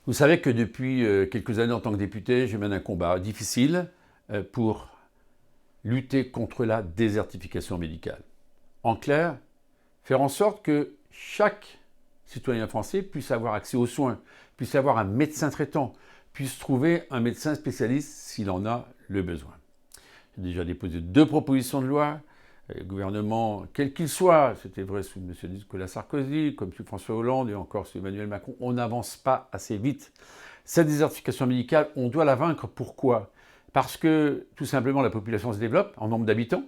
Vous savez que depuis quelques années en tant que député, je mène un combat difficile pour lutter contre la désertification médicale. En clair, faire en sorte que chaque citoyen français puisse avoir accès aux soins, puisse avoir un médecin traitant, puisse trouver un médecin spécialiste s'il en a le besoin. J'ai déjà déposé 2 propositions de loi. Le gouvernement, quel qu'il soit, c'était vrai sous M. Nicolas Sarkozy, comme sous François Hollande et encore sous Emmanuel Macron, on n'avance pas assez vite. Cette désertification médicale, on doit la vaincre. Pourquoi? Parce que tout simplement la population se développe en nombre d'habitants,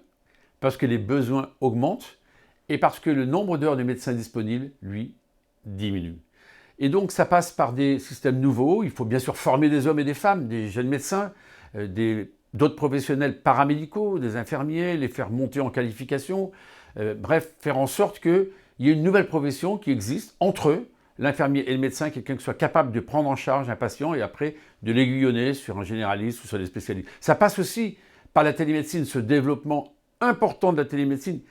parce que les besoins augmentent et parce que le nombre d'heures de médecins disponibles, lui, diminue. Et donc ça passe par des systèmes nouveaux. Il faut bien sûr former des hommes et des femmes, des jeunes médecins, d'autres professionnels paramédicaux, des infirmiers, les faire monter en qualification. Bref, faire en sorte qu'il y ait une nouvelle profession qui existe entre eux, l'infirmier et le médecin, quelqu'un qui soit capable de prendre en charge un patient et après de l'aiguillonner sur un généraliste ou sur des spécialistes. Ça passe aussi par la télémédecine, ce développement important de la télémédecine,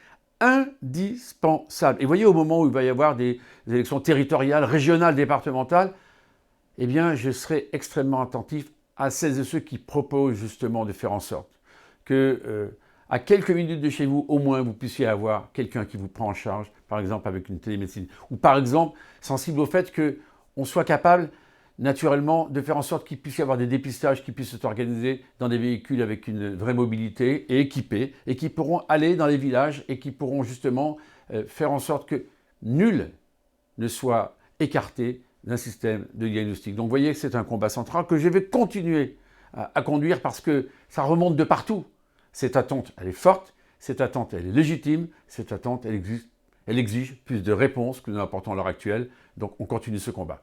indispensable. Et voyez, au moment où il va y avoir des élections territoriales, régionales, départementales, eh bien, je serai extrêmement attentif à celles et ceux qui proposent justement de faire en sorte que, à quelques minutes de chez vous, au moins, vous puissiez avoir quelqu'un qui vous prend en charge, par exemple avec une télémédecine, ou par exemple, sensible au fait qu'on soit capable, naturellement, de faire en sorte qu'il puisse y avoir des dépistages qui puissent s'organiser dans des véhicules avec une vraie mobilité et équipés, et qui pourront aller dans les villages et qui pourront justement faire en sorte que nul ne soit écarté d'un système de diagnostic. Donc vous voyez que c'est un combat central que je vais continuer à conduire parce que ça remonte de partout. Cette attente, elle est forte, cette attente, elle est légitime, cette attente, elle exige plus de réponses que nous apportons à l'heure actuelle. Donc on continue ce combat.